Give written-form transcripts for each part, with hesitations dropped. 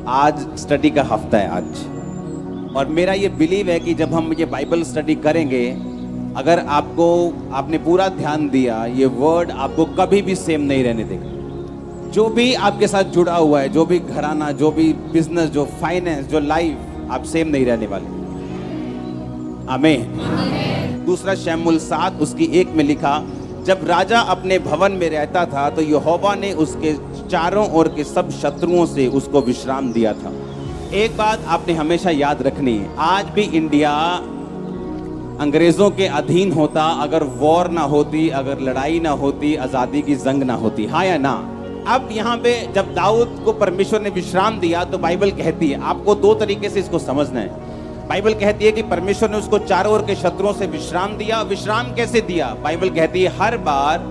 आज स्टडी का हफ्ता है आज, और मेरा ये बिलीव है कि जब हम ये बाइबल स्टडी करेंगे, अगर आपने पूरा ध्यान दिया, ये वर्ड आपको कभी भी सेम नहीं रहने देगा। जो भी आपके साथ जुड़ा हुआ है, जो भी घराना, जो भी बिजनेस, जो फाइनेंस, जो लाइफ, आप सेम नहीं रहने वाले। आमीन। दूसरा शमूएल 7 उसकी 1 में लिखा, जब राजा अपने भवन में रहता था तो यहोवा ने उसके चारों ओर के सब शत्रुओं से उसको विश्राम दिया था। एक बात आपने हमेशा याद रखनी है, आज भी इंडिया अंग्रेजों के अधीन होता अगर वॉर ना होती, अगर लड़ाई ना होती, आजादी की जंग ना होती। हाँ या ना? अब यहाँ पे जब दाऊद को परमेश्वर ने विश्राम दिया तो बाइबल कहती है, आपको 2 तरीके से इसको समझना है। बाइबल कहती है कि परमेश्वर ने उसको चारों ओर के शत्रुओं से विश्राम दिया। विश्राम कैसे दिया? बाइबल कहती है हर बार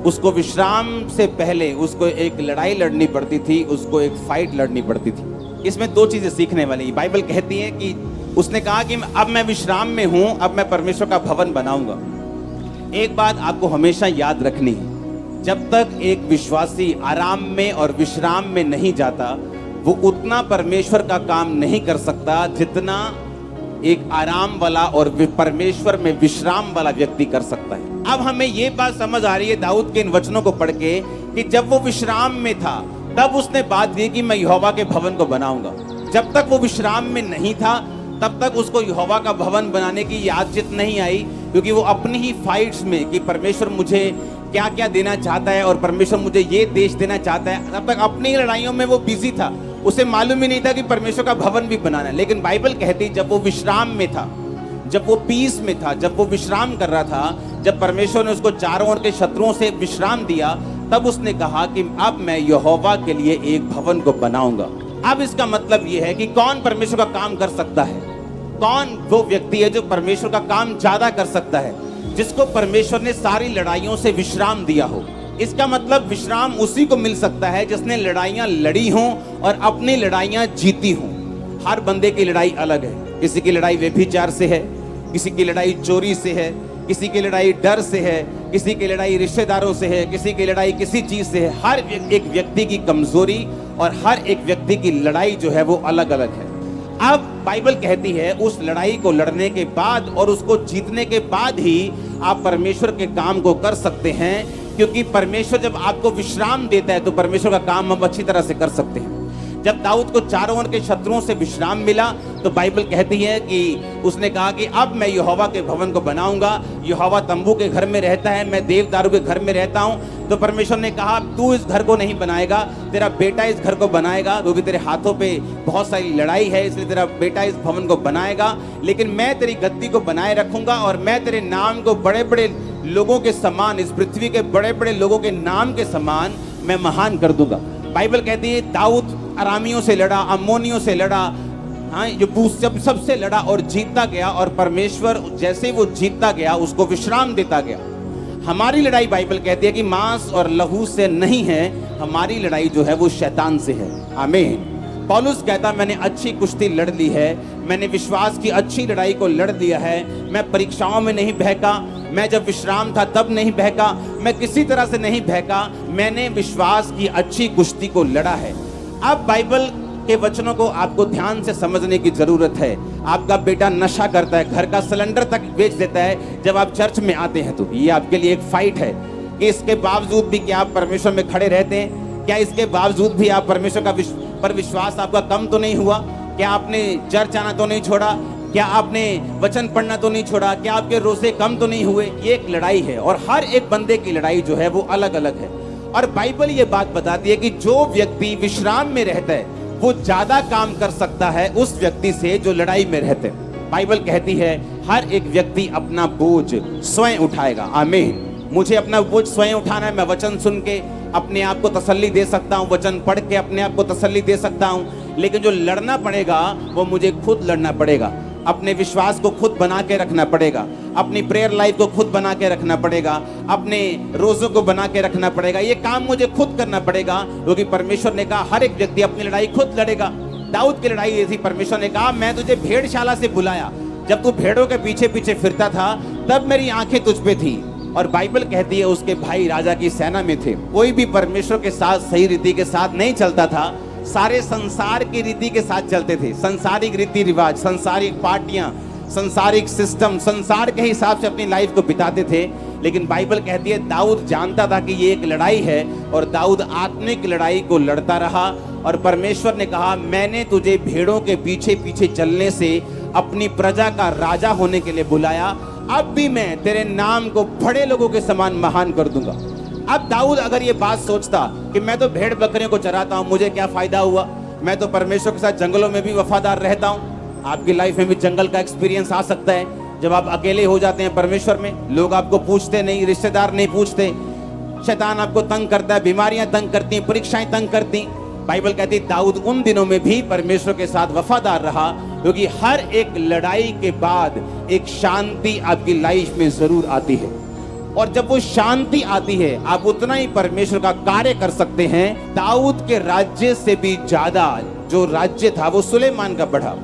उसको विश्राम से पहले उसको एक लड़ाई लड़नी पड़ती थी, उसको एक फाइट लड़नी पड़ती थी। इसमें 2 चीजें सीखने वाली। बाइबल कहती है कि उसने कहा कि अब मैं विश्राम में हूं, अब मैं परमेश्वर का भवन बनाऊंगा। एक बात आपको हमेशा याद रखनी है, जब तक एक विश्वासी आराम में और विश्राम में नहीं जाता, वो उतना परमेश्वर का काम नहीं कर सकता जितना एक आराम वाला और परमेश्वर में विश्राम वाला व्यक्ति कर सकता है। अब हमें ये बात समझ आ रही है दाऊद के इन वचनों को पढ़ के कि जब वो विश्राम में था तब उसने बात की कि मैं यहोवा के भवन को बनाऊंगा। जब तक वो विश्राम में नहीं था तब तक उसको यहोवा का भवन बनाने की यादचित नहीं आई, क्योंकि वो अपनी ही फाइट्स में कि परमेश्वर मुझे क्या क्या देना चाहता है और परमेश्वर मुझे ये देश देना चाहता है, तब तक अपनी लड़ाइयों में वो बिजी था। उसे मालूम ही नहीं था कि परमेश्वर का भवन भी बनाना है। लेकिन बाइबल कहती जब वो विश्राम में था, जब वो पीस में था, जब वो विश्राम कर रहा था, जब परमेश्वर ने उसको चारों ओर के शत्रुओं से विश्राम दिया, तब उसने कहा कि अब मैं यहोवा के लिए एक भवन को बनाऊंगा। अब इसका मतलब यह है कि कौन परमेश्वर का काम कर सकता है? कौन वो व्यक्ति है जो परमेश्वर का काम ज्यादा कर सकता है? जिसको परमेश्वर ने सारी लड़ाइयों से विश्राम दिया हो। इसका मतलब विश्राम उसी को मिल सकता है जिसने लड़ाइयां लड़ी हों और अपनी लड़ाइयां जीती हों। हर बंदे की लड़ाई अलग है। किसी की लड़ाई व्यभिचार से है, किसी की लड़ाई चोरी से है, किसी की लड़ाई डर से है, किसी की लड़ाई रिश्तेदारों से है, किसी की लड़ाई किसी चीज से है। हर एक व्यक्ति की कमजोरी और हर एक व्यक्ति की लड़ाई जो है वो अलग अलग है। अब बाइबल कहती है उस लड़ाई को लड़ने के बाद और उसको जीतने के बाद ही आप परमेश्वर के काम को कर सकते हैं, क्योंकि परमेश्वर जब आपको विश्राम देता है तो परमेश्वर का काम हम अच्छी तरह से कर सकते हैं। जब दाऊद को चारों ओर के शत्रुओं से विश्राम मिला तो बाइबल कहती है कि उसने कहा कि अब मैं यहोवा के भवन को बनाऊंगा। यहोवा तंबू के घर में रहता है, मैं देवदारू के घर में रहता हूं। तो परमेश्वर ने कहा तू इस घर को नहीं बनाएगा, तेरा बेटा इस घर को बनाएगा, क्योंकि तेरे हाथों पे बहुत सारी लड़ाई है, इसलिए तेरा बेटा इस भवन को बनाएगा। लेकिन मैं तेरी गद्दी को बनाए रखूंगा और मैं तेरे नाम को बड़े बड़े लोगों के समान, इस पृथ्वी के बड़े बड़े लोगों के नाम के समान मैं महान कर दूंगा। बाइबल कहती है दाऊद अरामियों से लड़ा, अम्मोनियों से लड़ा, हाँ, ये सबसे लड़ा और जीतता गया। और परमेश्वर जैसे वो जीतता गया उसको विश्राम देता गया। हमारी लड़ाई बाइबल कहती है कि मांस और लहू से नहीं है, हमारी लड़ाई जो है वो शैतान से है। आमीन। पौलुस कहता मैंने अच्छी कुश्ती लड़ ली है, मैंने विश्वास की अच्छी लड़ाई को लड़ लिया है। मैं परीक्षाओं में नहीं बहका, मैं जब विश्राम था तब नहीं बहका, मैं किसी तरह से नहीं बहका, मैंने विश्वास की अच्छी कुश्ती को लड़ा है। अब बाइबल के वचनों को आपको ध्यान से समझने की जरूरत है। आपका बेटा नशा करता है, घर का सिलेंडर तक बेच देता है, जब आप चर्च में आते हैं तो ये आपके लिए एक फाइट है कि इसके बावजूद भी क्या आप परमेश्वर में खड़े रहते हैं? क्या इसके बावजूद भी आप परमेश्वर का पर विश्वास आपका कम तो नहीं हुआ? क्या आपने चर्च आना तो नहीं छोड़ा? क्या आपने वचन पढ़ना तो नहीं छोड़ा? क्या आपके रोजे कम तो नहीं हुए? ये एक लड़ाई है और हर एक बंदे की लड़ाई जो है वो अलग अलग है। और बाइबल ये बात बताती है कि जो व्यक्ति विश्राम में रहता है वो ज्यादा काम कर सकता है उस व्यक्ति से जो लड़ाई में रहते हैं। बाइबल कहती है हर एक व्यक्ति अपना बोझ स्वयं उठाएगा। आमीन। मुझे अपना बोझ स्वयं उठाना है। मैं वचन सुन के अपने आप को तसल्ली दे सकता हूँ, वचन पढ़ के अपने आप को तसल्ली दे सकता हूँ, लेकिन जो लड़ना पड़ेगा वो मुझे खुद लड़ना पड़ेगा। अपने विश्वास को खुद बना के रखना पड़ेगा, अपनी प्रेयर लाइफ को खुद बना के रखना पड़ेगा, अपने रोजों को बना के रखना पड़ेगा। ये काम मुझे खुद करना पड़ेगा, क्योंकि परमेश्वर ने कहा हर एक व्यक्ति अपनी लड़ाई खुद लड़ेगा। दाऊद की लड़ाई ये थी, परमेश्वर ने कहा मैं तुझे भेड़शाला से बुलाया, जब तू भेड़ों के पीछे पीछे फिरता था तब मेरी आंखें तुझ पे थी। और बाइबल कहती है उसके भाई राजा की सेना में थे। कोई भी परमेश्वर के साथ सही रीति के साथ नहीं चलता था, सारे संसार की रीति के साथ चलते थे, संसारिक रीति रिवाज, संसारिक पार्टियां, संसारिक सिस्टम, संसार के हिसाब से अपनी लाइफ को बिताते थे। लेकिन बाइबल कहती है दाऊद जानता था कि ये एक लड़ाई है और दाऊद आत्मिक लड़ाई को लड़ता रहा। और परमेश्वर ने कहा, मैंने तुझे भेड़ों के पीछे पीछे चलने से अपनी प्रजा का राजा होने के लिए बुलाया, अब भी मैं तेरे नाम को बड़े लोगों के समान महान कर दूंगा। अब दाऊद अगर ये बात सोचता कि मैं तो भेड़ बकरियों को चराता हूं, मुझे क्या फायदा हुआ, मैं तो परमेश्वर के साथ जंगलों में भी वफादार रहता हूं। आपकी लाइफ में भी जंगल का एक्सपीरियंस आ सकता है, जब आप अकेले हो जाते हैं परमेश्वर में, लोग आपको पूछते नहीं, रिश्तेदार नहीं पूछते, शैतान आपको तंग करता है, बीमारियां तंग करती हैं, परीक्षाएं तंग करती। बाइबल कहती है दाऊद उन दिनों में भी परमेश्वर के साथ वफादार रहा, क्योंकि हर एक लड़ाई के बाद एक शांति आपकी लाइफ में जरूर आती है। और जब वो शांति आती है, आप उतना ही परमेश्वर का कार्य कर सकते हैं। दाऊद के राज्य से भी ज्यादा जो राज्य था वो सुलेमान का बढ़ा।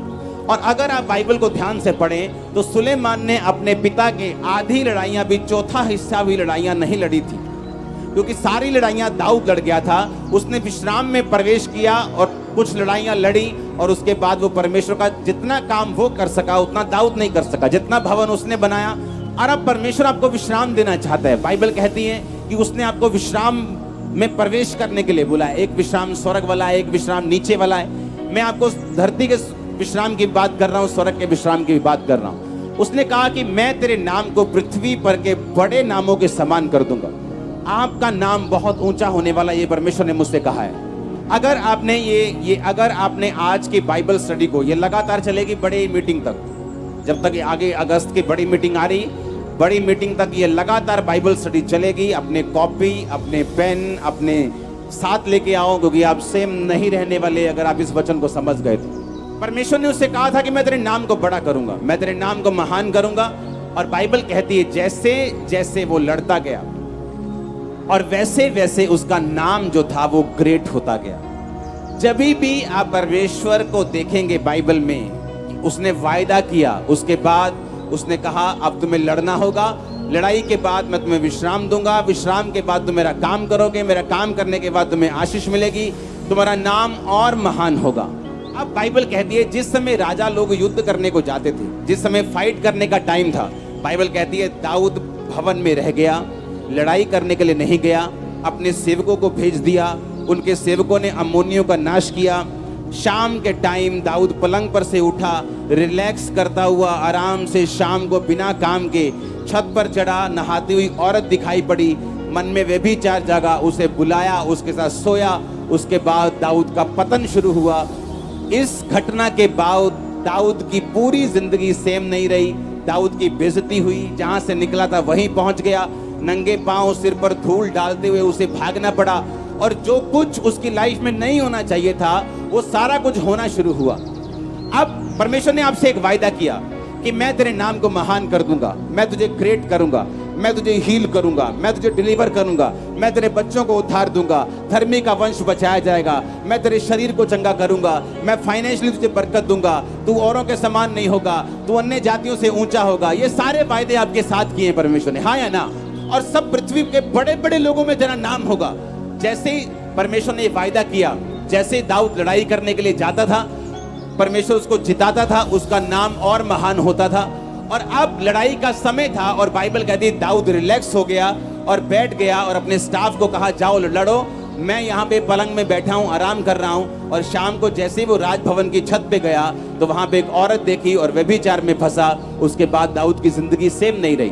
और अगर आप बाइबल को ध्यान से पढ़ें तो सुलेमान ने अपने पिता के आधी लड़ाइयां भी चौथा हिस्सा भी लड़ाइयां नहीं लड़ी थी, क्योंकि सारी लड़ाइयां दाऊद लड़ गया था। उसने विश्राम में प्रवेश किया और कुछ लड़ाइयां लड़ी, और उसके बाद वो परमेश्वर का जितना काम वो कर सका उतना दाऊद नहीं कर सका, जितना भवन उसने बनाया। और अब परमेश्वर आपको विश्राम देना चाहता है। बाइबल कहती है कि उसने आपको विश्राम में प्रवेश करने के लिए बुलाया। एक विश्राम स्वर्ग वाला है, एक विश्राम नीचे वाला है। मैं आपको धरती के विश्राम की बात कर रहा हूँ, स्वर्ग के विश्राम की बात कर रहा हूँ। उसने कहा कि मैं तेरे नाम को पृथ्वी पर के बड़े नामों के समान कर दूंगा। आपका नाम बहुत ऊंचा होने वाला, ये परमेश्वर ने मुझसे कहा है। अगर आपने अगर आपने आज की बाइबल स्टडी को, ये लगातार चलेगी बड़ी मीटिंग तक, जब तक आगे अगस्त की बड़ी मीटिंग आ रही, बड़ी मीटिंग तक ये लगातार बाइबल स्टडी चलेगी। अपने कॉपी, अपने पेन अपने साथ लेके आओ, क्योंकि आप सेम नहीं रहने वाले अगर आप इस वचन को समझ गए तो। परमेश्वर ने उससे कहा था कि मैं तेरे नाम को बड़ा करूंगा, मैं तेरे नाम को महान करूंगा। और बाइबल कहती है जैसे जैसे वो लड़ता गया और वैसे वैसे उसका नाम जो था वो ग्रेट होता गया। जब भी आप परमेश्वर को देखेंगे बाइबल में, उसने वायदा किया, उसके बाद उसने कहा अब तुम्हें लड़ना होगा, लड़ाई के बाद मैं तुम्हें विश्राम दूंगा, विश्राम के बाद तुम मेरा काम करोगे, मेरा काम करने के बाद तुम्हें आशीष मिलेगी, तुम्हारा नाम और महान होगा। अब बाइबल कहती है जिस समय राजा लोग युद्ध करने को जाते थे, जिस समय फाइट करने का टाइम था, बाइबल कहती है दाऊद भवन में रह गया, लड़ाई करने के लिए नहीं गया, अपने सेवकों को भेज दिया। उनके सेवकों ने अम्मोनियों का नाश किया। शाम के टाइम दाऊद पलंग पर से उठा, रिलैक्स करता हुआ आराम से शाम को बिना काम के छत पर चढ़ा। नहाती हुई औरत दिखाई पड़ी, मन में व्यभिचार जागा, उसे बुलाया, उसके साथ सोया। उसके बाद दाऊद का पतन शुरू हुआ। इस घटना के बाद दाऊद की पूरी जिंदगी सेम नहीं रही। दाऊद की बेइज्जती हुई, जहां से निकला था वहीं पहुंच गया। नंगे पांव सिर पर धूल डालते हुए उसे भागना पड़ा, और जो कुछ उसकी लाइफ में नहीं होना चाहिए था वो सारा कुछ होना शुरू हुआ। अब परमेश्वर ने आपसे एक वायदा किया कि मैं तेरे नाम को महान कर दूंगा, मैं तुझे ग्रेट करूंगा, मैं तुझे हील करूंगा, मैं तुझे डिलीवर करूंगा, मैं तेरे बच्चों को उद्धार दूंगा, धर्मी का वंश बचाया जाएगा, मैं तेरे शरीर को चंगा करूंगा, मैं फाइनेंशियली तुझे बरकत दूंगा, तू औरों के समान नहीं होगा, तू अन्य जातियों से ऊंचा होगा। ये सारे वायदे आपके साथ किए परमेश्वर ने, हाँ या ना? और सब पृथ्वी के बड़े बड़े लोगों में तेरा नाम होगा। जैसे ही परमेश्वर ने वायदा किया, जैसे दाऊद लड़ाई करने के लिए जाता था, परमेश्वर उसको जिताता था, उसका नाम और महान होता था। और अब लड़ाई का समय था, और बाइबल कहती है दाऊद रिलैक्स हो गया और बैठ गया और अपने स्टाफ को कहा जाओ लड़ो, मैं यहाँ पे पलंग में बैठा हूँ, आराम कर रहा हूँ। और शाम को जैसे ही वो राजभवन की छत पे गया तो वहां पे एक औरत देखी और व्यभिचार में फंसा। उसके बाद दाऊद की जिंदगी सेम नहीं रही।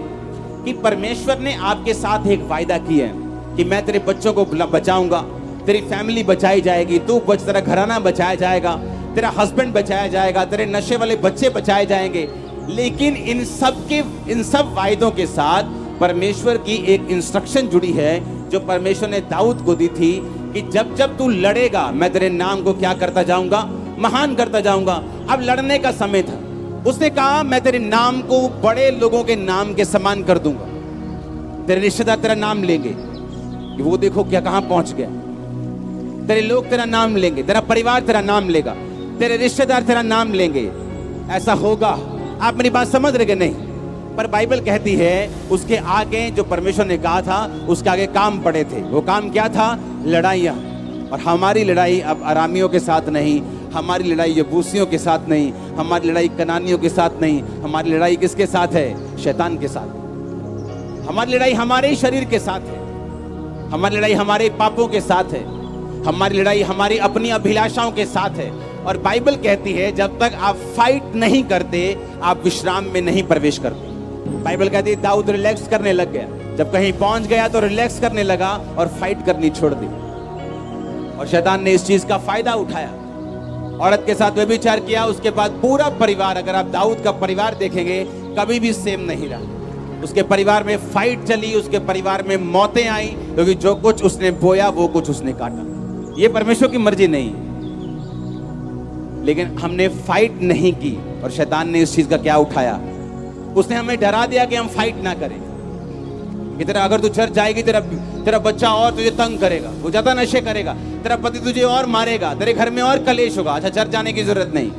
कि परमेश्वर ने आपके साथ एक वायदा किया है कि मैं तेरे बच्चों को बचाऊंगा, तेरी फैमिली बचाई जाएगी, तू बच, तेरा घराना बचाया जाएगा, तेरा हस्बैंड बचाया जाएगा, तेरे नशे वाले बच्चे बचाए जाएंगे। लेकिन इन सब वायदों के साथ परमेश्वर की एक इंस्ट्रक्शन जुड़ी है जो परमेश्वर ने दाऊद को दी थी कि जब जब तू लड़ेगा मैं तेरे नाम को क्या करता जाऊंगा, महान करता जाऊंगा। अब लड़ने का समय था। उसने कहा मैं तेरे नाम को बड़े लोगों के नाम के समान कर दूंगा। तेरे रिश्तेदार तेरा नाम लेंगे कि वो देखो क्या कहां पहुंच गया। तेरे लोग तेरा नाम लेंगे, तेरा परिवार तेरा नाम लेगा, तेरे रिश्तेदार तेरा नाम लेंगे। ऐसा होगा। आप मेरी बात समझ रहे नहीं? पर बाइबल कहती है उसके आगे जो परमेश्वर ने कहा था उसके आगे काम पड़े थे। वो काम क्या था? लड़ाइयां। और हमारी लड़ाई अब अरामियों के साथ नहीं, हमारी लड़ाई यबूसियों के साथ नहीं, हमारी लड़ाई कनानियों के साथ नहीं, हमारी लड़ाई किसके साथ है? शैतान के साथ। हमारी लड़ाई हमारे शरीर के साथ है, हमारी लड़ाई हमारे पापों के साथ है, हमारी लड़ाई हमारी अपनी अभिलाषाओं के साथ है। और बाइबल कहती है जब तक आप फाइट नहीं करते आप विश्राम में नहीं प्रवेश करते। बाइबल कहती है दाऊद रिलैक्स करने लग गया, जब कहीं पहुंच गया तो रिलैक्स करने लगा और फाइट करनी छोड़ दी। और शैतान ने इस चीज का फायदा उठाया, औरत के साथ व्यभिचार किया। उसके बाद पूरा परिवार, अगर आप दाऊद का परिवार देखेंगे, कभी भी सेम नहीं रहा। उसके परिवार में फाइट चली, उसके परिवार में मौतें आई, क्योंकि जो कुछ उसने बोया वो कुछ उसने काटा। ये परमेश्वर की मर्जी नहीं, लेकिन हमने फाइट नहीं की और शैतान ने इस चीज का क्या उठाया? उसने हमें डरा दिया कि हम फाइट ना करें। कि तेरा अगर तू चर्च जाएगी, तेरा बच्चा और तुझे तंग करेगा, वो ज्यादा नशे करेगा, तेरा पति तुझे और मारेगा, तेरे घर में और कलेश होगा। अच्छा, चर्च जाने की जरूरत नहीं।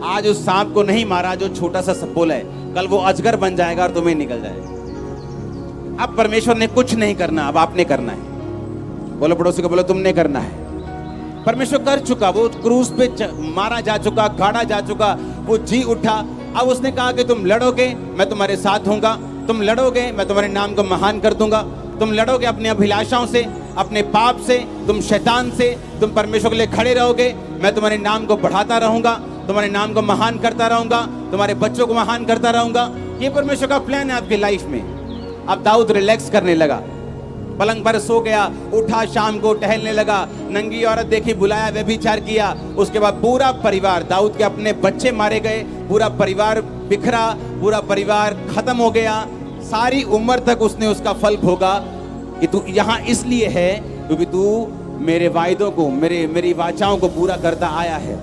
आज उस सांप को नहीं मारा जो छोटा सा सपोला है, कल वो अजगर बन जाएगा और तुम्हें निकल जाएगा। अब परमेश्वर ने कुछ नहीं करना, अब आपने करना है। बोलो पड़ोसी को, बोलो तुमने करना है। परमेश्वर कर चुका, वो क्रूस पे मारा जा चुका, गाड़ा जा चुका, वो जी उठा। अब उसने कहा कि तुम लड़ोगे मैं तुम्हारे साथ होऊंगा, तुम लड़ोगे मैं तुम्हारे नाम को महान कर दूंगा, तुम लड़ोगे अपनी अभिलाषाओं से, अपने पाप से, तुम शैतान से, तुम परमेश्वर के लिए खड़े रहोगे, मैं तुम्हारे नाम को बढ़ाता रहूंगा, तुम्हारे नाम को महान करता रहूंगा, तुम्हारे बच्चों को महान करता रहूंगा। ये परमेश्वर का प्लान है आपकी लाइफ में। अब दाऊद रिलैक्स करने लगा, पलंग पर सो गया, उठा, शाम को टहलने लगा, नंगी औरत देखी, बुलाया, व्यभिचार किया। उसके बाद पूरा परिवार, दाऊद के अपने बच्चे मारे गए, पूरा परिवार बिखरा, पूरा परिवार खत्म हो गया। सारी उम्र तक उसने उसका फल भोगा कि तू यहाँ इसलिए है क्योंकि तू मेरे वायदों को, मेरी वाचाओं को पूरा करता आया है।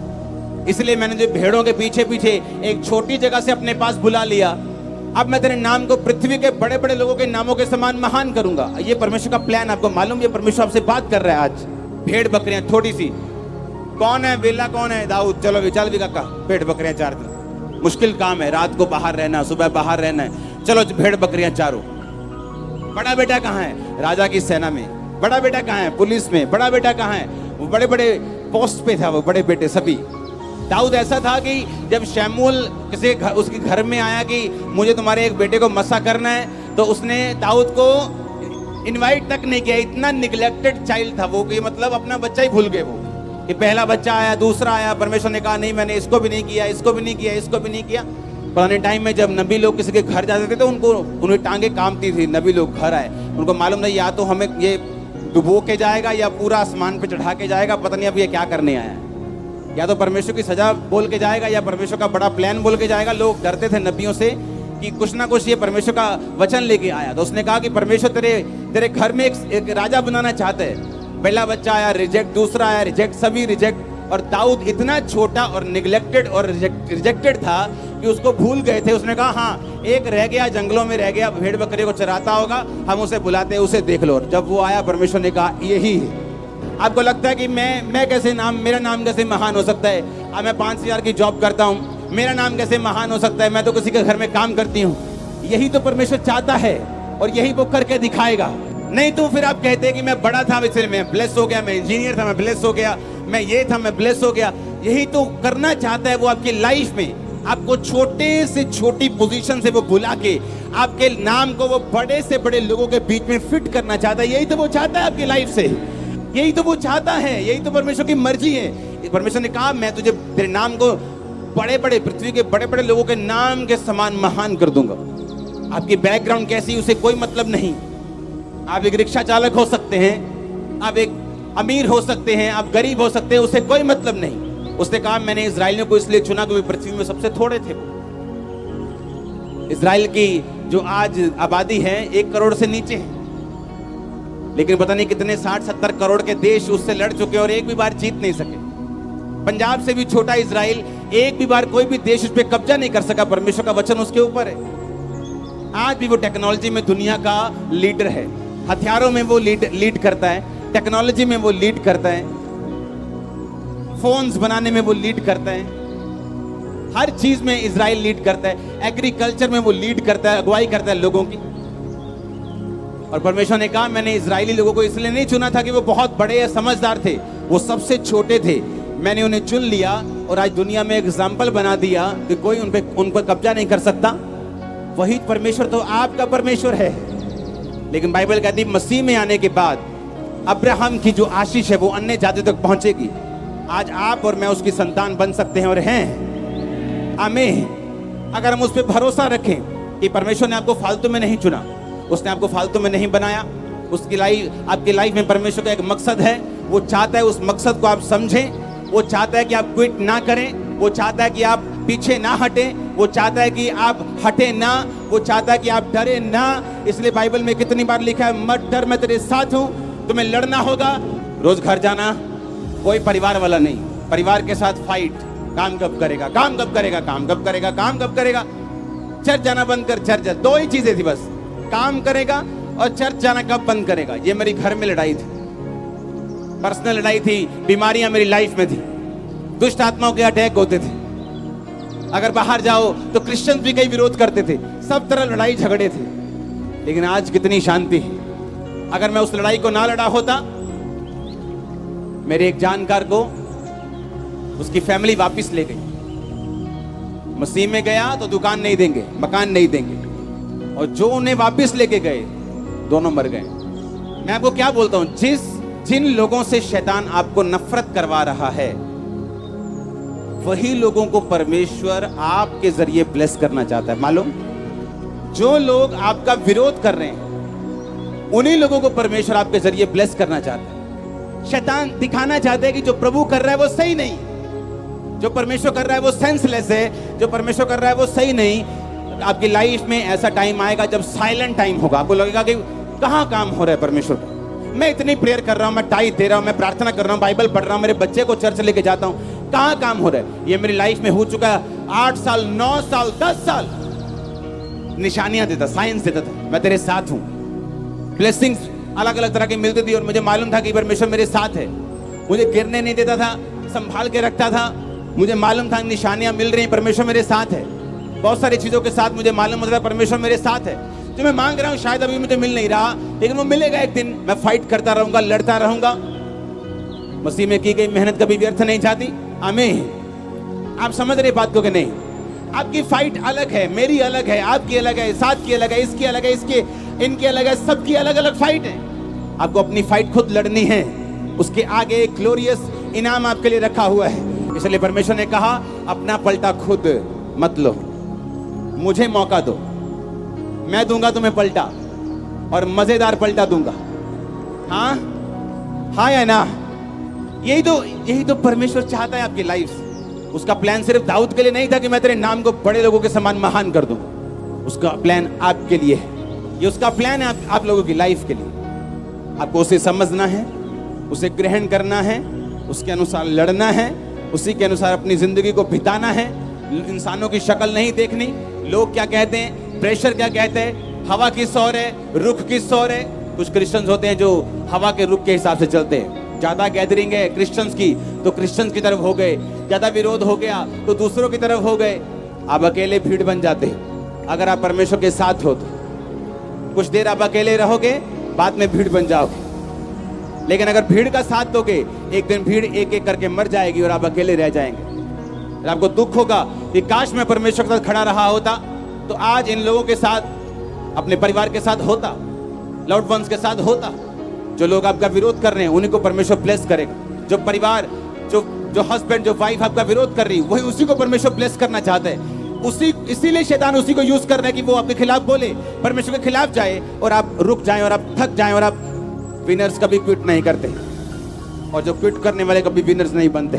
इसलिए मैंने जो भेड़ों के पीछे पीछे एक छोटी जगह से अपने पास बुला लिया, अब मैं तेरे नाम को पृथ्वी के बड़े बड़े लोगों के नामों के समान महान करूंगा। ये परमेश्वर का प्लान, आपको मालूम? ये परमेश्वर आपसे बात कर रहा है आज। भेड़ बकरियां थोड़ी सी, कौन है वेला, कौन है दाऊद? चलो विचार भी काका, भेड़ बकरियां चार दिन मुश्किल काम है, रात को बाहर रहना, सुबह बाहर रहना है, चलो भेड़ बकरियां चारो। बड़ा बेटा कहाँ है? राजा की सेना में। बड़ा बेटा कहाँ है? पुलिस में। बड़ा बेटा कहाँ है? वो बड़े बड़े पोस्ट पे था, वो बड़े बेटे सभी। दाऊद ऐसा था कि जब शमूएल उसके घर में आया कि मुझे तुम्हारे एक बेटे को मसा करना है, तो उसने दाऊद को इनवाइट तक नहीं किया। इतना निगलेक्टेड चाइल्ड था वो कि मतलब अपना बच्चा ही भूल गए वो, कि पहला बच्चा आया, दूसरा आया, परमेश्वर ने कहा नहीं मैंने इसको भी नहीं किया, इसको भी नहीं किया, इसको भी नहीं किया। पुराने टाइम में जब नबी लोग किसी के घर जाते थे तो उन्हें टांगे कांपती थी। नबी लोग घर आए, उनको मालूम नहीं या तो हमें ये डुबो के जाएगा या पूरा आसमान पे चढ़ा के जाएगा, पता नहीं अब ये क्या करने आया है। या तो परमेश्वर की सजा बोल के जाएगा या परमेश्वर का बड़ा प्लान बोल के जाएगा। लोग डरते थे नबियों से कि कुछ ना कुछ ये परमेश्वर का वचन लेके आया। तो उसने कहा कि परमेश्वर तेरे घर में एक राजा बनाना चाहते हैं। पहला बच्चा आया, रिजेक्ट, दूसरा आया, रिजेक्ट, सभी रिजेक्ट। और दाऊद इतना छोटा और निगलेक्टेड और रिजेक्टेड था कि उसको भूल गए थे। उसने कहा हाँ एक रह गया, जंगलों में रह गया, भेड़ बकरी को चराता होगा, हम उसे बुलाते हैं, उसे देख लो। जब वो आया परमेश्वर ने कहा यही है। आपको लगता है कि मैं कैसे मेरा नाम कैसे महान हो सकता है? अब मैं 5,000 की जॉब करता हूँ, मेरा नाम कैसे महान हो सकता है? मैं तो किसी के घर में काम करती हूँ। यही तो परमेश्वर चाहता है और यही वो करके दिखाएगा। नहीं तो फिर आप कहते हैं कि मैं बड़ा था इसलिए मैं ब्लेस हो गया, मैं इंजीनियर था मैं ब्लेस हो गया, मैं ये था मैं ब्लेस हो गया। यही तो करना चाहता है वो आपकी लाइफ में। आपको छोटे से छोटी पोजीशन से वो बुला के आपके नाम को वो बड़े से बड़े लोगों के बीच में फिट करना चाहता है। यही तो वो चाहता है आपकी लाइफ से, यही तो वो चाहता है, यही तो परमेश्वर की मर्जी है। परमेश्वर ने कहा मैं तुझे तेरे नाम को बड़े बड़े पृथ्वी के बड़े बड़े लोगों के नाम के समान महान कर दूंगा। आपकी बैकग्राउंड कैसी उसे कोई मतलब नहीं। आप एक रिक्शा चालक हो सकते हैं, आप एक अमीर हो सकते हैं, आप गरीब हो सकते हैं, उसे कोई मतलब नहीं। उसने कहा मैंने इजराइलियों को इसलिए चुना क्योंकि पृथ्वी में सबसे थोड़े थे। इजराइल की जो आज आबादी है 1 करोड़ से नीचे है, लेकिन पता नहीं कितने 60-70 करोड़ के देश उससे लड़ चुके और एक भी बार जीत नहीं सके। पंजाब से भी छोटा इजराइल, एक भी बार कोई भी देश उस पर कब्जा नहीं कर सका। परमेश्वर का वचन उसके ऊपर है। आज भी वो टेक्नोलॉजी में दुनिया का लीडर है, हथियारों में वो लीड करता है, टेक्नोलॉजी में वो लीड करता है, फोन्स बनाने में वो लीड करता है, हर चीज में इजराइल लीड करता है। एग्रीकल्चर में वो लीड करता है, अगुवाई करता है लोगों की। और परमेश्वर ने कहा, मैंने इजरायली लोगों को इसलिए नहीं चुना था कि वो बहुत बड़े या समझदार थे, वो सबसे छोटे थे। मैंने उन्हें चुन लिया और आज दुनिया में एग्जाम्पल बना दिया कि कोई उन पर कब्जा नहीं कर सकता। वही परमेश्वर तो आपका परमेश्वर है। लेकिन बाइबल कहती है मसीह में आने के बाद अब्राहम की जो आशीष है वो अन्य जाति तक पहुंचेगी। आज आप और मैं उसकी संतान बन सकते हैं और हैं। आमीन। अगर हम उस पर भरोसा रखें कि परमेश्वर ने आपको फालतू में नहीं चुना, उसने आपको फालतू में नहीं बनाया, उसकी लाइफ, आपकी लाइफ में परमेश्वर का एक मकसद है। वो चाहता है उस मकसद को आप समझें। वो चाहता है कि आप क्विट ना करें, वो चाहता है कि आप पीछे ना हटें, वो चाहता है कि आप हटे ना, वो चाहता है कि आप डरे ना। इसलिए बाइबल में कितनी बार लिखा है, मत डर, मैं तेरे साथ हूं। तुम्हें लड़ना होगा, रोज घर जाना, कोई परिवार वाला नहीं, परिवार के साथ फाइट। काम कब करेगा, काम कब करेगा, काम कब करेगा, काम कब करेगा। चर्च जाना बंद कर, चर्च, दो ही चीजें थी बस, काम करेगा और चर्च जाना कब बंद करेगा। ये मेरी घर में लड़ाई थी, पर्सनल लड़ाई थी, बीमारियां मेरी लाइफ में थी, दुष्ट आत्माओं के अटैक होते थे। अगर बाहर जाओ तो क्रिश्चियंस भी कई विरोध करते थे, सब तरह लड़ाई झगड़े थे। लेकिन आज कितनी शांति है। अगर मैं उस लड़ाई को ना लड़ा होता, मेरे एक जानकार को उसकी फैमिली वापस ले गई। मसीह में गया तो दुकान नहीं देंगे, मकान नहीं देंगे, और जो उन्हें वापस लेके गए दोनों मर गए। मैं आपको क्या बोलता हूं, जिन लोगों से शैतान आपको नफरत करवा रहा है, वही लोगों को परमेश्वर आपके जरिए ब्लेस करना चाहता है। मालूम, जो लोग आपका विरोध कर रहे हैं उन्हीं लोगों को परमेश्वर आपके जरिए ब्लेस करना चाहता है। शैतान दिखाना चाहता है कि जो प्रभु कर रहा है वो सही नहीं, जो परमेश्वर कर रहा है वो सेंसलेस है, जो परमेश्वर कर रहा है वो सही नहीं। आपकी लाइफ में ऐसा टाइम आएगा जब साइलेंट टाइम होगा, आपको लगेगा कि कहां काम हो रहा है परमेश्वर का। मैं इतनी प्रेयर कर रहा हूं, मैं टाइट दे रहा हूं, मैं प्रार्थना कर रहा हूं, बाइबल पढ़ रहा हूं, मेरे बच्चे को चर्च लेके जाता हूं, कहां काम हो रहा है। ये मेरी लाइफ में हो चुका है। 8 साल, 9 साल, 10 साल निशानियां देता, साइंस देता था, मैं तेरे साथ हूं। ब्लेसिंग्स अलग अलग तरह की मिलती थी और मुझे मालूम था कि परमेश्वर मेरे साथ है। मुझे गिरने नहीं देता था, संभाल के रखता था। मुझे मालूम था निशानियां मिल रही हैं, परमेश्वर मेरे साथ है। बहुत सारी चीजों के साथ मुझे मालूम होता है परमेश्वर मेरे साथ है। जो मैं मांग रहा हूं शायद अभी मुझे मिल नहीं रहा, लेकिन वो मिलेगा एक दिन। मैं फाइट करता रहूंगा, लड़ता रहूंगा। मसीह में की गई मेहनत कभी व्यर्थ नहीं जाती। आमीन। आप समझ रहे बात को कि नहीं? आपकी फाइट अलग है, मेरी अलग है, आपकी अलग है, साथ की अलग है, इसकी अलग है, इसके इनकी अलग है, सबकी अलग अलग फाइट है। आपको अपनी फाइट खुद लड़नी है। उसके आगे एक ग्लोरियस इनाम आपके लिए रखा हुआ है। इसलिए परमेश्वर ने कहा, अपना पलटा खुद मत लो, मुझे मौका दो, मैं दूंगा तुम्हें पलटा, और मजेदार पलटा दूंगा। हाँ या ना? यही तो परमेश्वर चाहता है आपकी लाइफ से। उसका प्लान सिर्फ दाऊद के लिए नहीं था कि मैं तेरे नाम को बड़े लोगों के समान महान कर दूं। उसका प्लान आपके लिए है। ये उसका प्लान है आप लोगों की लाइफ के लिए। आपको उसे समझना है, उसे ग्रहण करना है, उसके अनुसार लड़ना है, उसी के अनुसार अपनी जिंदगी को बिताना है। इंसानों की शक्ल नहीं देखनी, लोग क्या कहते हैं, प्रेशर क्या कहते हैं, हवा किस ओर है, रुख किस ओर है। कुछ क्रिश्चियंस होते हैं जो हवा के रुख के हिसाब से चलते हैं। ज्यादा गैदरिंग है क्रिश्चियंस की तो क्रिश्चियंस की तरफ हो गए, ज्यादा विरोध हो गया तो दूसरों की तरफ हो गए। आप अकेले भीड़ बन जाते हैं। अगर आप परमेश्वर के साथ हो तो कुछ देर आप अकेले रहोगे, बाद में भीड़ बन जाओगे। लेकिन अगर भीड़ का साथ दोगे, एक दिन भीड़ एक एक करके मर जाएगी और आप अकेले रह जाएंगे। और आपको दुख होगा कि काश मैं परमेश्वर के साथ खड़ा रहा होता तो आज इन लोगों के साथ, अपने परिवार के साथ होता, लव्ड वंस के साथ होता। जो लोग आपका विरोध कर रहे हैं उन्हीं को परमेश्वर ब्लेस करेगा। जो परिवार, जो हस्बैंड, जो वाइफ आपका विरोध कर रही है, वही उसी को परमेश्वर ब्लेस करना चाहता है। इसीलिए शैतान उसी को यूज कर रहा है कि वो आपके खिलाफ बोले, परमेश्वर के खिलाफ जाए और आप रुक जाएं और आप थक जाएं। और आप विनर्स कभी क्विट नहीं करते, और जो क्विट करने वाले कभी विनर्स नहीं बनते।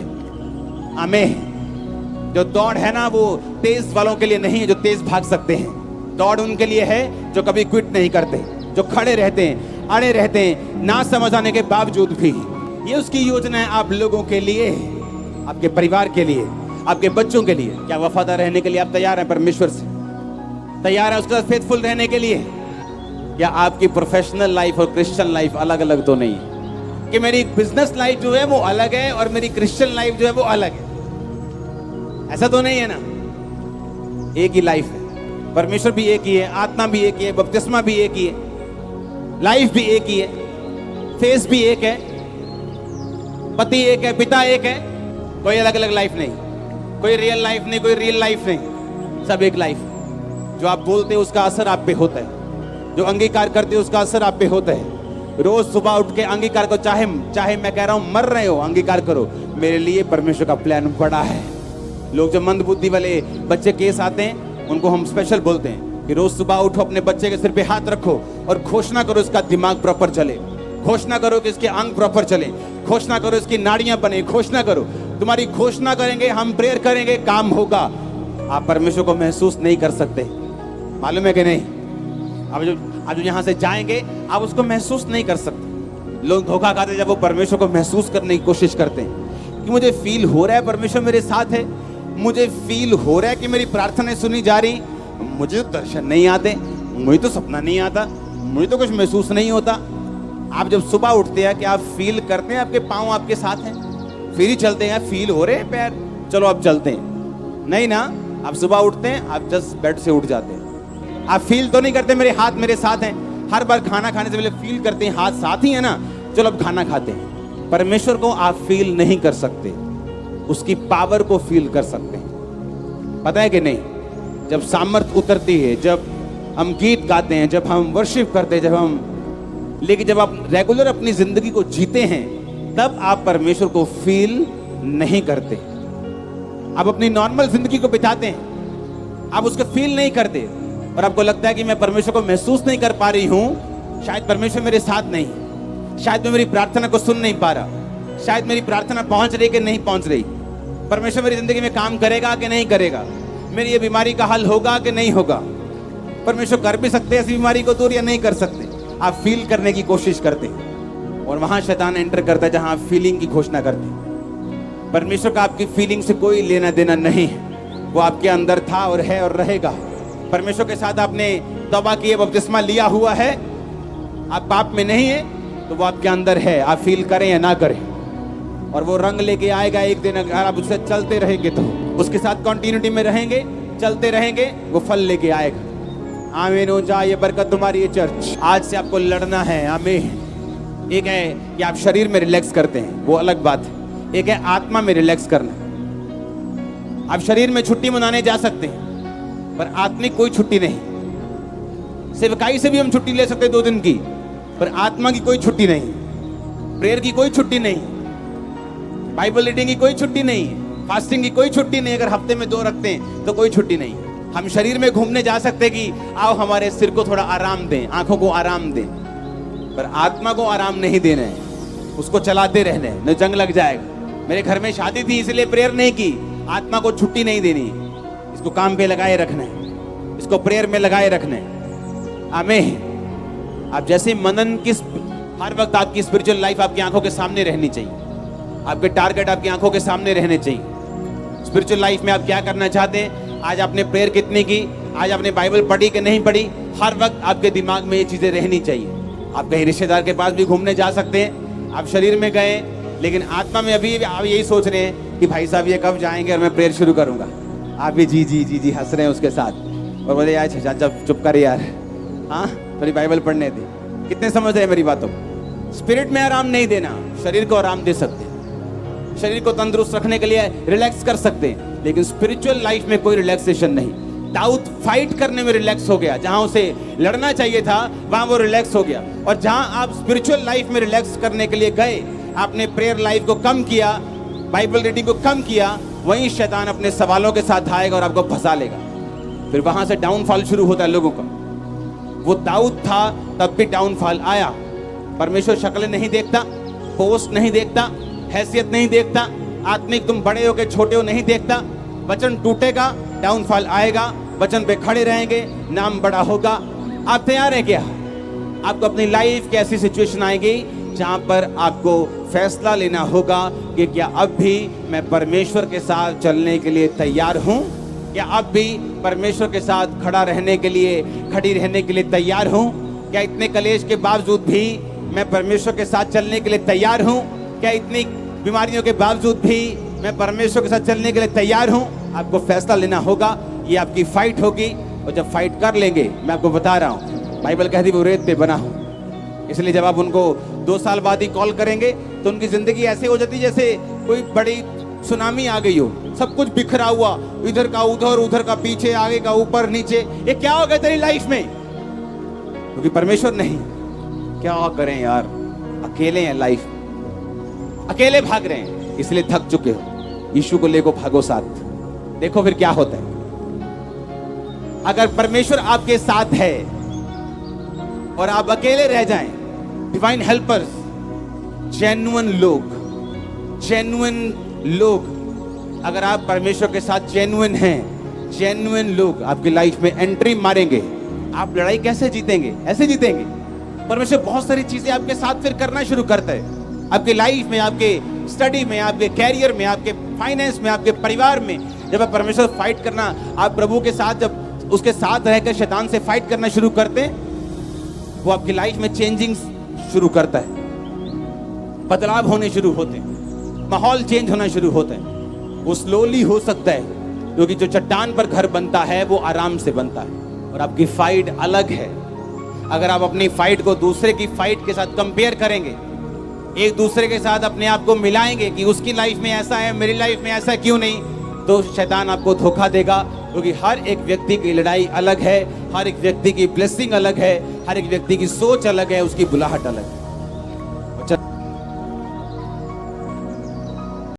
आमीन। जो दौड़ है ना, वो तेज वालों के लिए नहीं है जो तेज भाग सकते हैं। दौड़ उनके लिए है जो कभी क्विट नहीं करते, जो खड़े रहते हैं, अड़े रहते हैं, ना समझ आने के बावजूद भी। ये उसकी योजना है आप लोगों के लिए, आपके परिवार के लिए, आपके बच्चों के लिए। क्या वफादार रहने के लिए आप तैयार हैं परमेश्वर से? तैयार है उसके साथ फेथफुल रहने के लिए? या आपकी प्रोफेशनल लाइफ और क्रिश्चियन लाइफ अलग अलग तो नहीं है कि मेरी बिजनेस लाइफ जो है वो अलग है और मेरी क्रिश्चियन लाइफ जो है वो अलग है? ऐसा तो नहीं है ना। एक ही लाइफ है, परमेश्वर भी एक ही है, आत्मा भी एक ही है, बपतिस्मा भी एक ही है। लाइफ भी एक ही है, फेस भी एक है, पति एक है, पिता एक है, कोई अलग अलग लाइफ नहीं, कोई रियल लाइफ नहीं, कोई रियल लाइफ नहीं, सब एक लाइफ। जो आप बोलते हो उसका असर आप पे होता है, जो अंगीकार करते हो उसका असर आप पे होता है। रोज सुबह उठ के अंगीकार को, चाहे मैं कह रहा हूं मर रहे हो, अंगीकार करो, मेरे लिए परमेश्वर का प्लान बड़ा है। लोग जो मंदबुद्धि वाले बच्चे केस आते हैं उनको हम स्पेशल बोलते हैं कि रोज सुबह उठो, अपने बच्चे के सिर पे हाथ रखो और घोषणा करो इसका दिमाग प्रॉपर चले, घोषणा करो कि इसके अंग प्रॉपर चले, घोषणा करो इसकी नाड़ियां बने, घोषणा करो। तुम्हारी घोषणा करेंगे, हम प्रेयर करेंगे, काम होगा। आप परमेश्वर को महसूस नहीं कर सकते, मालूम है कि नहीं? अब जो यहाँ से जाएंगे आप उसको महसूस नहीं कर सकते। लोग धोखा खाते जब वो परमेश्वर को महसूस करने की कोशिश करते हैं कि मुझे फील हो रहा है परमेश्वर मेरे साथ है, मुझे फील हो रहा है कि मेरी प्रार्थनाएं सुनी जा रही, मुझे तो दर्शन नहीं आते, मुझे तो सपना नहीं आता, मुझे तो कुछ महसूस नहीं होता। आप जब सुबह उठते हैं कि आप फील करते हैं आपके पाँव आपके साथ हैं, फिर ही चलते हैं, फील हो रहे हैं पैर, चलो अब चलते हैं, नहीं ना। आप सुबह उठते हैं, आप जस्ट बेड से उठ जाते हैं, आप फील तो नहीं करते मेरे हाथ मेरे साथ हैं। हर बार खाना खाने से पहले फील करते हैं हाथ साथ ही है ना, चलो अब खाना खाते हैं। परमेश्वर को आप फील नहीं कर सकते, उसकी पावर को फील कर सकते हैं, पता है कि नहीं? जब सामर्थ उतरती है, जब हम गीत गाते हैं, जब हम वर्शिप करते हैं, लेकिन जब आप रेगुलर अपनी जिंदगी को जीते हैं तब आप परमेश्वर को फील नहीं करते। आप अपनी नॉर्मल जिंदगी को बिताते हैं, आप उसको फील नहीं करते और आपको लगता है कि मैं परमेश्वर को महसूस नहीं कर पा रही हूं, शायद परमेश्वर मेरे साथ नहीं, शायद मैं मेरी प्रार्थना को सुन नहीं पा रहा, शायद मेरी प्रार्थना पहुंच रही कि नहीं पहुंच रही, परमेश्वर मेरी जिंदगी में काम करेगा कि नहीं करेगा, मेरी ये बीमारी का हल होगा कि नहीं होगा, परमेश्वर कर भी सकते हैं इस बीमारी को दूर या नहीं कर सकते। आप फील करने की कोशिश करते हैं और वहां शैतान एंटर करता है जहां आप फीलिंग की घोषणा करते हैं। परमेश्वर का आपकी फीलिंग से कोई लेना देना नहीं है, वो आपके अंदर था और है और रहेगा। परमेश्वर के साथ आपने तौबा की, बपतिस्मा लिया हुआ है, आप पाप में नहीं है तो वो आपके अंदर है, आप फील करें या ना करें, और वो रंग लेके आएगा एक दिन। अगर आप उससे चलते रहेंगे तो उसके साथ कंटिन्यूटी में रहेंगे, चलते रहेंगे, वो फल लेके आएगा। आमीन हो जाए, ये बरकत तुम्हारी है चर्च। आज से आपको लड़ना है, आमीन। एक है कि आप शरीर में रिलैक्स करते हैं, वो अलग बात है, एक है आत्मा में रिलैक्स करना। आप शरीर में छुट्टी मनाने जा सकते हैं पर आत्मिक कोई छुट्टी नहीं। सेवकाई से भी हम छुट्टी ले सकते हैं 2 दिन की, पर आत्मा की कोई छुट्टी नहीं, प्रेयर की कोई छुट्टी नहीं, बाइबल रीडिंग की कोई छुट्टी नहीं, फास्टिंग की कोई छुट्टी नहीं। अगर हफ्ते में 2 रखते हैं तो कोई छुट्टी नहीं। हम शरीर में घूमने जा सकते कि आओ हमारे सिर को थोड़ा आराम दें, आंखों को आराम दें, पर आत्मा को आराम नहीं देना है, उसको चलाते रहना है, न जंग लग जाएगा। मेरे घर में शादी थी इसलिए प्रेयर नहीं की, आत्मा को छुट्टी नहीं देनी, इसको काम पे लगाए रखना है, इसको प्रेयर में लगाए रखना है। आमीन। आप जैसे मनन किस हर वक्त आपकी स्पिरिचुअल लाइफ आपकी आंखों के सामने रहनी चाहिए, आपके टारगेट आपकी आंखों के सामने रहने चाहिए। स्पिरिचुअल लाइफ में आप क्या करना चाहते हैं, आज आपने प्रेयर कितनी की, आज आपने बाइबल पढ़ी कि नहीं पढ़ी, हर वक्त आपके दिमाग में ये चीजें रहनी चाहिए। आप कहीं रिश्तेदार के पास भी घूमने जा सकते हैं, आप शरीर में गए लेकिन आत्मा में अभी आप यही सोच रहे हैं कि भाई साहब ये कब जाएंगे और मैं प्रेयर शुरू करूंगा। आप भी जी जी जी जी हंस रहे हैं उसके साथ और बोले यार चाचा चुप कर यार, हाँ थोड़ी बाइबल पढ़ने दे। कितने समझ रहे हैं मेरी बातों को? स्पिरिट में आराम नहीं देना, शरीर को आराम दे सकते हैं, शरीर को तंदुरुस्त रखने के लिए रिलैक्स कर सकते हैं, लेकिन स्पिरिचुअल लाइफ में कोई रिलैक्सेशन नहीं। दाऊद फाइट करने में रिलैक्स हो गया, जहां उसे लड़ना चाहिए था वहां वो रिलैक्स हो गया। और जहां आप स्पिरिचुअल लाइफ में रिलैक्स करने के लिए गए, आपने प्रेयर लाइफ को कम किया, बाइबल रीडिंग को कम किया, वहीं शैतान अपने सवालों के साथ आएगा और आपको फंसा लेगा। फिर वहां से डाउनफॉल शुरू होता है लोगों का। वो दाऊद था तब भी डाउनफॉल आया। परमेश्वर शक्ल नहीं देखता, पोस्ट नहीं देखता, हैसियत नहीं देखता, आत्मिक तुम बड़े हो के छोटे हो नहीं देखता। वचन टूटेगा, डाउनफॉल आएगा, वचन पे खड़े रहेंगे, नाम बड़ा होगा। आप तैयार हैं क्या? आपको अपनी लाइफ की ऐसी सिचुएशन आएगी जहां पर आपको फैसला लेना होगा कि क्या अब भी मैं परमेश्वर के साथ चलने के लिए तैयार हूं, क्या अब भी परमेश्वर के साथ खड़ा रहने के लिए, खड़ी रहने के लिए तैयार हूं, क्या इतने कलेश के बावजूद भी मैं परमेश्वर के साथ चलने के लिए तैयार हूं, क्या इतनी बीमारियों के बावजूद भी मैं परमेश्वर के साथ चलने के लिए तैयार हूं। आपको फैसला लेना होगा, ये आपकी फाइट होगी। और जब फाइट कर लेंगे, मैं आपको बता रहा हूं, बाइबल कहती वो रेत पे बना हूं, इसलिए जब आप उनको 2 साल बाद ही कॉल करेंगे तो उनकी जिंदगी ऐसे हो जाती जैसे कोई बड़ी सुनामी आ गई हो, सब कुछ बिखरा हुआ, इधर का उधर, उधर का पीछे, आगे का ऊपर नीचे। ये क्या हो गया तेरी लाइफ में? क्योंकि परमेश्वर नहीं। क्या करें यार, अकेले हैं, लाइफ अकेले भाग रहे हैं, इसलिए थक चुके हो। यीशु को लेको भागो साथ, देखो फिर क्या होता है। अगर परमेश्वर आपके साथ है और आप अकेले रह जाएं, डिवाइन हेल्पर्स, जेन्युइन लोग, अगर आप परमेश्वर के साथ जेन्युइन हैं, जेन्युइन लोग आपकी लाइफ में एंट्री मारेंगे, आप लड़ाई कैसे जीतेंगे? ऐसे जीतेंगे। परमेश्वर बहुत सारी चीजें आपके साथ फिर करना शुरू करता है, आपके लाइफ में, आपके स्टडी में, आपके कैरियर में, आपके फाइनेंस में, आपके परिवार में। जब आप परमेश्वर फाइट करना, आप प्रभु के साथ, जब उसके साथ रहकर शैतान से फाइट करना शुरू करते हैं, वो आपकी लाइफ में चेंजिंग शुरू करता है, बदलाव होने शुरू होते हैं, माहौल चेंज होना शुरू होता है। वो स्लोली हो सकता है, क्योंकि जो चट्टान पर घर बनता है वो आराम से बनता है, और आपकी फाइट अलग है। अगर आप अपनी फाइट को दूसरे की फाइट के साथ कंपेयर करेंगे, एक दूसरे के साथ अपने आप को मिलाएंगे कि उसकी लाइफ में ऐसा है, मेरी लाइफ में ऐसा क्यों नहीं, तो शैतान आपको धोखा देगा। क्योंकि हर एक व्यक्ति की लड़ाई अलग है, हर एक व्यक्ति की ब्लेसिंग अलग है, हर एक व्यक्ति की सोच अलग है, उसकी बुलाहट अलग है।